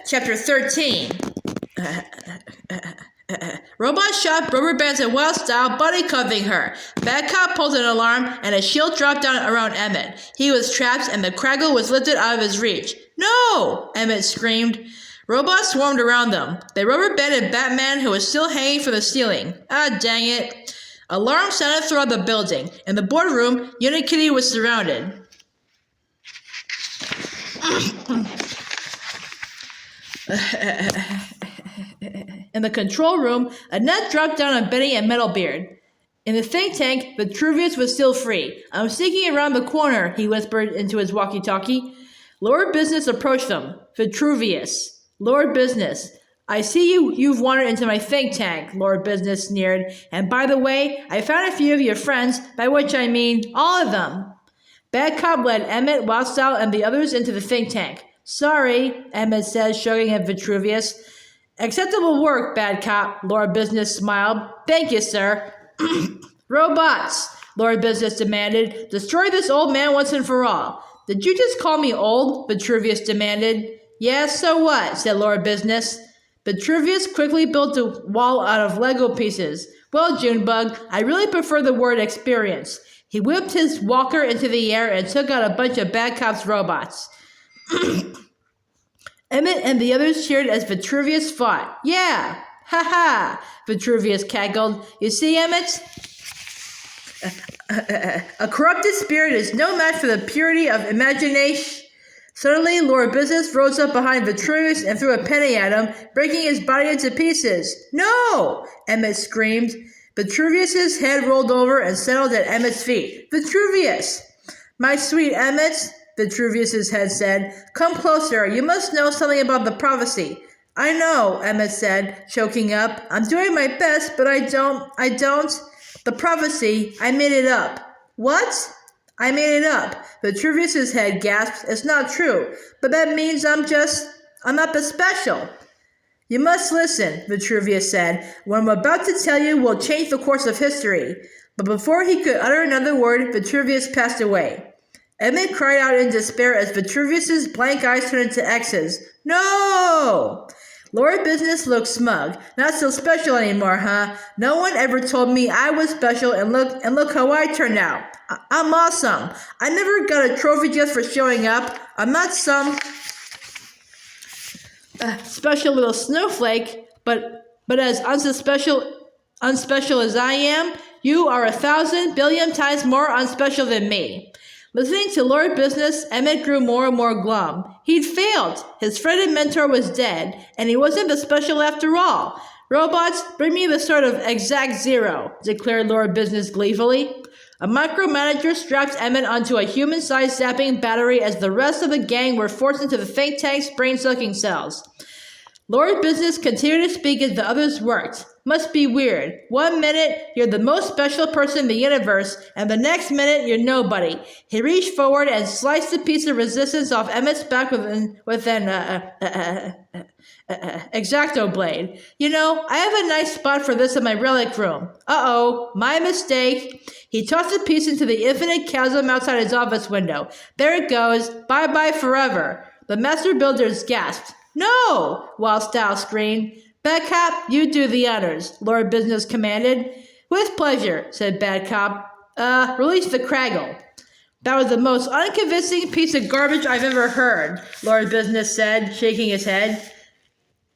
Chapter 13. Robot shot rubber bands in wild style, body covering her. Bad cop pulled an alarm, and a shield dropped down around Emmet. He was trapped, and the Craggle was lifted out of his reach. No! Emmet screamed. Robots swarmed around them. They rubber banded Batman, who was still hanging from the ceiling. Ah, dang it. Alarm sounded throughout the building. In the boardroom, Unikitty was surrounded. In the control room, a net dropped down on Benny and Metalbeard. In the think tank, Vitruvius was still free. I'm sneaking around the corner, he whispered into his walkie-talkie. Lord Business approached them. Vitruvius. Lord Business. I see you've wandered into my think tank, Lord Business sneered. And by the way, I found a few of your friends, by which I mean all of them. Bad Cop led Emmet, Wildstyle, and the others into the think tank. Sorry, Emmet said, shrugging at Vitruvius. Acceptable work, Bad Cop, Lord Business smiled. Thank you, sir. Robots, Lord Business demanded. Destroy this old man once and for all. Did you just call me old? Vitruvius demanded. Yeah, so what? Said Lord Business. Vitruvius quickly built a wall out of Lego pieces. Well, Junebug, I really prefer the word experience. He whipped his walker into the air and took out a bunch of Bad Cop's robots. Emmet and the others cheered as Vitruvius fought. Yeah! Ha ha! Vitruvius cackled. You see, Emmet? A corrupted spirit is no match for the purity of imagination. Suddenly, Lord Business rose up behind Vitruvius and threw a penny at him, breaking his body into pieces. No! Emmet screamed. Vitruvius's head rolled over and settled at Emmet's feet. Vitruvius! My sweet Emmet, Vitruvius's head said. Come closer. You must know something about the prophecy. I know, Emmet said, choking up. I'm doing my best, but I don't. The prophecy, I made it up. What? I made it up. Vitruvius's head gasped. It's not true. But that means I'm not the special. You must listen, Vitruvius said. What I'm about to tell you will change the course of history. But before he could utter another word, Vitruvius passed away. Emmet cried out in despair as Vitruvius's blank eyes turned into X's. No! Lord Business looked smug. Not so special anymore, huh? No one ever told me I was special, and look how I turned out. I'm awesome. I never got a trophy just for showing up. I'm not some special little snowflake, but as unspecial as I am, you are 1,000 billion times more unspecial than me. Listening to Lord Business, Emmet grew more and more glum. He'd failed. His friend and mentor was dead, and he wasn't the special after all. Robots, bring me the sort of exact zero, declared Lord Business gleefully. A micromanager strapped Emmet onto a human-sized zapping battery as the rest of the gang were forced into the think tank's brain-sucking cells. Lord Business continued to speak as the others worked. Must be weird. 1 minute, you're the most special person in the universe, and the next minute, you're nobody. He reached forward and sliced a piece of resistance off Emmet's back with an X-Acto blade. You know, I have a nice spot for this in my relic room. Uh-oh, my mistake. He tossed the piece into the infinite chasm outside his office window. There it goes. Bye-bye forever. The master builders gasped. No! Wildstyle screamed. Bad Cop, you do the honors, Lord Business commanded. With pleasure, said Bad Cop. Release the Craggle. That was the most unconvincing piece of garbage I've ever heard, Lord Business said, shaking his head.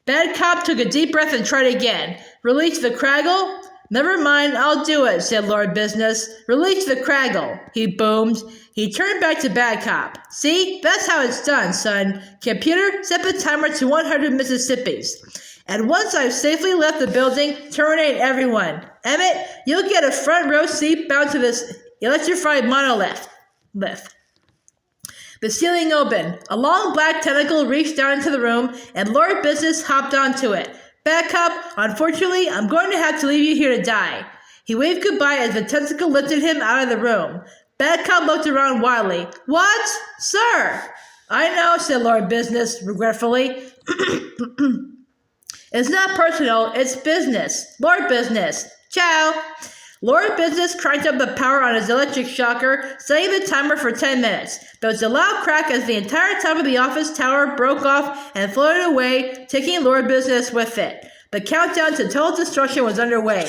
Bad Cop took a deep breath and tried again. Release the Craggle? Never mind, I'll do it, said Lord Business. Release the Craggle, he boomed. He turned back to Bad Cop. See, that's how it's done, son. Computer, set the timer to 100 Mississippis. And once I've safely left the building, terminate everyone. Emmet, you'll get a front row seat bound to this electrified monolith. The ceiling opened. A long black tentacle reached down into the room, and Lord Business hopped onto it. Bad Cop, unfortunately, I'm going to have to leave you here to die. He waved goodbye as the tentacle lifted him out of the room. Bad Cop looked around wildly. What? Sir! I know, said Lord Business regretfully. It's not personal, it's business. Lord Business. Ciao. Lord Business cranked up the power on his electric shocker, setting the timer for 10 minutes. There was a loud crack as the entire top of the office tower broke off and floated away, taking Lord Business with it. The countdown to total destruction was underway.